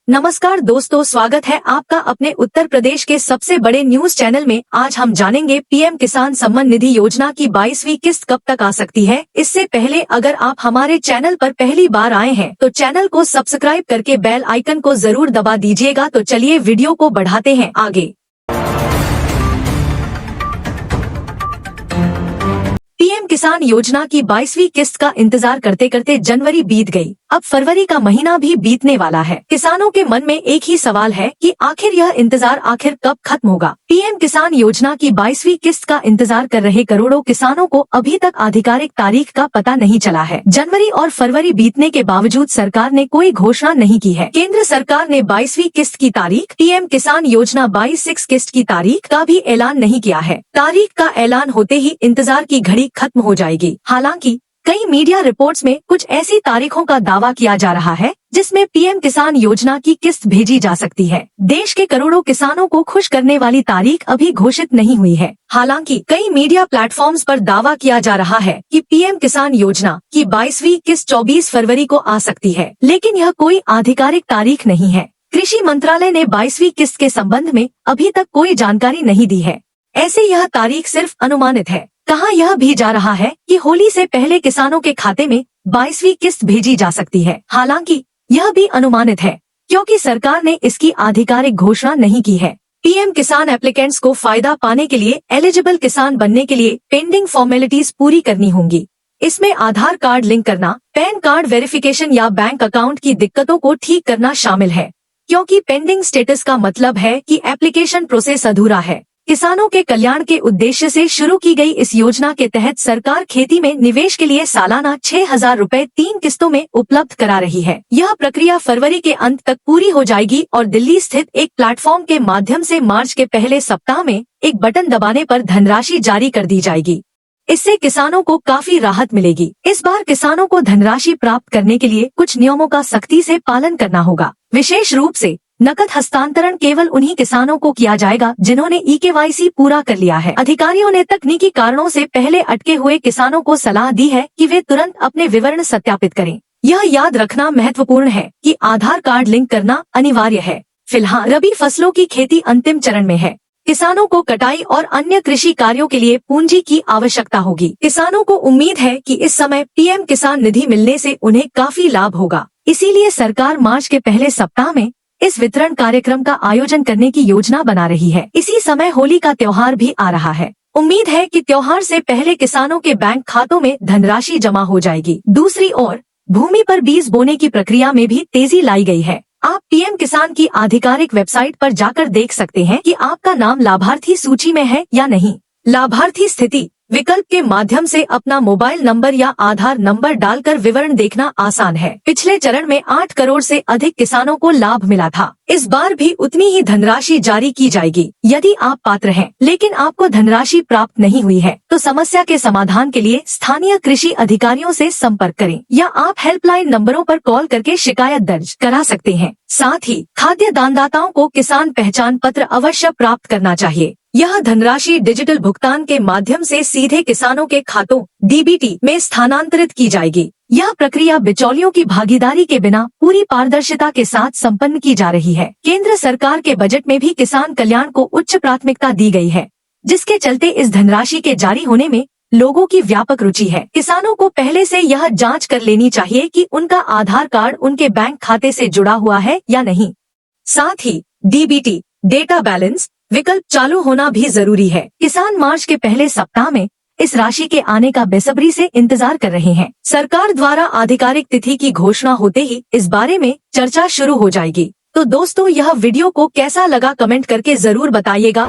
नमस्कार दोस्तों, स्वागत है आपका अपने उत्तर प्रदेश के सबसे बड़े न्यूज चैनल में। आज हम जानेंगे पीएम किसान सम्मान निधि योजना की 22वीं किस्त कब तक आ सकती है। इससे पहले अगर आप हमारे चैनल पर पहली बार आए हैं तो चैनल को सब्सक्राइब करके बेल आइकन को जरूर दबा दीजिएगा। तो चलिए वीडियो को बढ़ाते हैं आगे। पीएम किसान योजना की 22वीं किस्त का इंतजार करते करते जनवरी बीत गई। अब फरवरी का महीना भी बीतने वाला है। किसानों के मन में एक ही सवाल है कि आखिर यह इंतजार कब खत्म होगा। पीएम किसान योजना की 22वीं किस्त का इंतजार कर रहे करोड़ों किसानों को अभी तक आधिकारिक तारीख का पता नहीं चला है। जनवरी और फरवरी बीतने के बावजूद सरकार ने कोई घोषणा नहीं की है। केंद्र सरकार ने 22वीं किस्त की तारीख, पीएम किसान योजना 22 किस्त की तारीख का भी ऐलान नहीं किया है। तारीख का ऐलान होते ही इंतजार की घड़ी खत्म हो जाएगी। हालांकि कई मीडिया रिपोर्ट्स में कुछ ऐसी तारीखों का दावा किया जा रहा है जिसमें पीएम किसान योजना की किस्त भेजी जा सकती है। देश के करोड़ों किसानों को खुश करने वाली तारीख अभी घोषित नहीं हुई है। हालांकि कई मीडिया प्लेटफॉर्म्स पर दावा किया जा रहा है कि पीएम किसान योजना की 22वीं किस्त 24 फरवरी को आ सकती है, लेकिन यह कोई आधिकारिक तारीख नहीं है। कृषि मंत्रालय ने 22वीं किस्त के संबंध में अभी तक कोई जानकारी नहीं दी है। ऐसे यह तारीख सिर्फ अनुमानित है। कहा यह भी जा रहा है कि होली से पहले किसानों के खाते में 22वीं किस्त भेजी जा सकती है। हालांकि यह भी अनुमानित है क्योंकि सरकार ने इसकी आधिकारिक घोषणा नहीं की है। पीएम किसान एप्लीकेंट्स को फायदा पाने के लिए एलिजिबल किसान बनने के लिए पेंडिंग फॉर्मेलिटीज पूरी करनी होंगी। इसमें आधार कार्ड लिंक करना, पैन कार्ड वेरिफिकेशन या बैंक अकाउंट की दिक्कतों को ठीक करना शामिल है। क्योंकि पेंडिंग स्टेटस का मतलब है कि एप्लीकेशन प्रोसेस अधूरा है। किसानों के कल्याण के उद्देश्य से शुरू की गई इस योजना के तहत सरकार खेती में निवेश के लिए सालाना 6,000 रूपए 3 किस्तों में उपलब्ध करा रही है। यह प्रक्रिया फरवरी के अंत तक पूरी हो जाएगी और दिल्ली स्थित एक प्लेटफॉर्म के माध्यम से मार्च के पहले सप्ताह में एक बटन दबाने पर धनराशि जारी कर दी जाएगी। इससे किसानों को काफी राहत मिलेगी। इस बार किसानों को धनराशि प्राप्त करने के लिए कुछ नियमों का सख्ती से पालन करना होगा। विशेष रूप से नकद हस्तांतरण केवल उन्हीं किसानों को किया जाएगा जिन्होंने EKYC पूरा कर लिया है। अधिकारियों ने तकनीकी कारणों से पहले अटके हुए किसानों को सलाह दी है कि वे तुरंत अपने विवरण सत्यापित करें। यह याद रखना महत्वपूर्ण है कि आधार कार्ड लिंक करना अनिवार्य है। फिलहाल रबी फसलों की खेती अंतिम चरण में है। किसानों को कटाई और अन्य कृषि कार्यों के लिए पूंजी की आवश्यकता होगी। किसानों को उम्मीद है कि इस समय पीएम किसान निधि मिलने से उन्हें काफी लाभ होगा। इसीलिए सरकार मार्च के पहले सप्ताह में इस वितरण कार्यक्रम का आयोजन करने की योजना बना रही है। इसी समय होली का त्योहार भी आ रहा है। उम्मीद है कि त्योहार से पहले किसानों के बैंक खातों में धनराशि जमा हो जाएगी। दूसरी ओर भूमि पर बीज बोने की प्रक्रिया में भी तेजी लाई गई है। आप पीएम किसान की आधिकारिक वेबसाइट पर जाकर देख सकते हैं कि आपका नाम लाभार्थी सूची में है या नहीं। लाभार्थी स्थिति विकल्प के माध्यम से अपना मोबाइल नंबर या आधार नंबर डालकर विवरण देखना आसान है। पिछले चरण में 8 करोड़ से अधिक किसानों को लाभ मिला था। इस बार भी उतनी ही धनराशि जारी की जाएगी। यदि आप पात्र हैं लेकिन आपको धनराशि प्राप्त नहीं हुई है तो समस्या के समाधान के लिए स्थानीय कृषि अधिकारियों से संपर्क करें या आप हेल्पलाइन नंबरों पर कॉल करके शिकायत दर्ज करा सकते हैं। साथ ही खाद्य दानदाताओं को किसान पहचान पत्र अवश्य प्राप्त करना चाहिए। यह धनराशि डिजिटल भुगतान के माध्यम से सीधे किसानों के खातों DBT में स्थानांतरित की जाएगी। यह प्रक्रिया बिचौलियों की भागीदारी के बिना पूरी पारदर्शिता के साथ संपन्न की जा रही है। केंद्र सरकार के बजट में भी किसान कल्याण को उच्च प्राथमिकता दी गई है, जिसके चलते इस धनराशि के जारी होने में लोगों की व्यापक रुचि है। किसानों को पहले से यह जांच कर लेनी चाहिए कि उनका आधार कार्ड उनके बैंक खाते से जुड़ा हुआ है या नहीं। साथ ही DBT डेटा बैलेंस विकल्प चालू होना भी जरूरी है। किसान मार्च के पहले सप्ताह में इस राशि के आने का बेसब्री से इंतजार कर रहे हैं। सरकार द्वारा आधिकारिक तिथि की घोषणा होते ही इस बारे में चर्चा शुरू हो जाएगी। तो दोस्तों, यह वीडियो को कैसा लगा कमेंट करके जरूर बताइएगा।